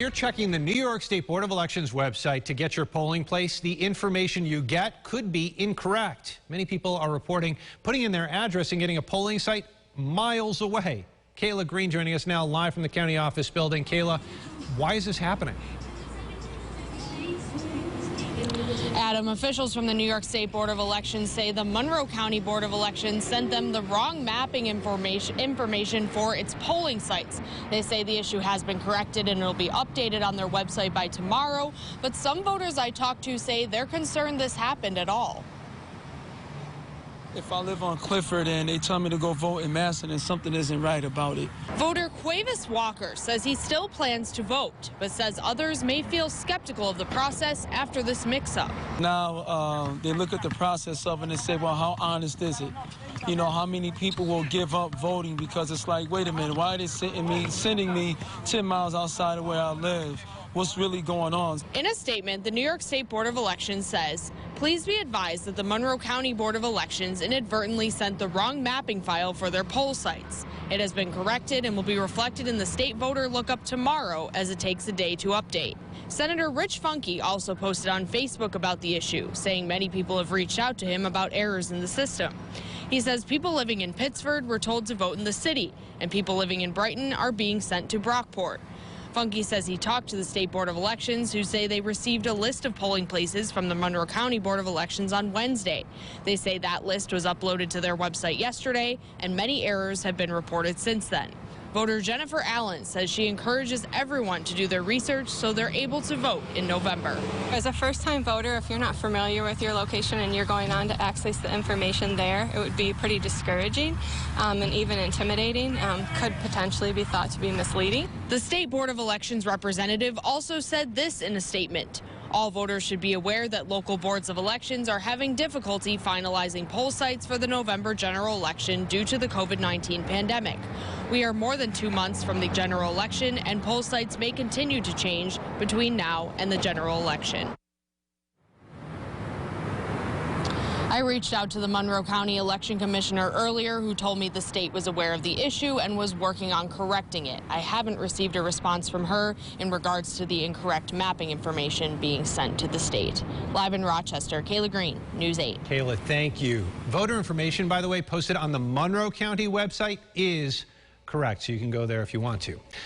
You're checking the New York State Board of Elections website to get your polling place. The information you get could be incorrect. Many people are reporting putting in their address and getting a polling site miles away. Kayla Green joining us now live from the county office building. Kayla, why is this happening? Adam, officials from the New York State Board of Elections say the Monroe County Board of Elections sent them the wrong mapping information for its polling sites. They say the issue has been corrected and it'll be updated on their website by tomorrow. But some voters I talked to say they're concerned this happened at all. If I live on Clifford and they tell me to go vote in Masson, then something isn't right about it. Voter Quavis Walker says he still plans to vote, but says others may feel skeptical of the process after this mix-up. Now they look at the process of it and say, well, how honest is it? You know, how many people will give up voting because it's like, wait a minute, why are they sending me 10 miles outside of where I live? What's really going on? In a statement, the New York State Board of Elections says, please be advised that the Monroe County Board of Elections inadvertently sent the wrong mapping file for their poll sites. It has been corrected and will be reflected in the state voter lookup tomorrow as it takes a day to update. Senator Rich Funke also posted on Facebook about the issue, saying many people have reached out to him about errors in the system. He says people living in Pittsford were told to vote in the city, and people living in Brighton are being sent to Brockport. Funke says he talked to the State Board of Elections, who say they received a list of polling places from the Monroe County Board of Elections on Wednesday. They say that list was uploaded to their website yesterday, and many errors have been reported since then. Voter Jennifer Allen says she encourages everyone to do their research so they're able to vote in November. As a first-time voter, if you're not familiar with your location and you're going on to access the information there, it would be pretty discouraging and even intimidating. Could potentially be thought to be misleading. The State Board of Elections representative also said this in a statement. All voters should be aware that local boards of elections are having difficulty finalizing poll sites for the November general election due to the COVID-19 pandemic. We are more than 2 months from the general election, and poll sites may continue to change between now and the general election. I reached out to the Monroe County Election Commissioner earlier, who told me the state was aware of the issue and was working on correcting it. I haven't received a response from her in regards to the incorrect mapping information being sent to the state. Live in Rochester, Kayla Green, News 8. Kayla, thank you. Voter information, by the way, posted on the Monroe County website is correct, so you can go there if you want to.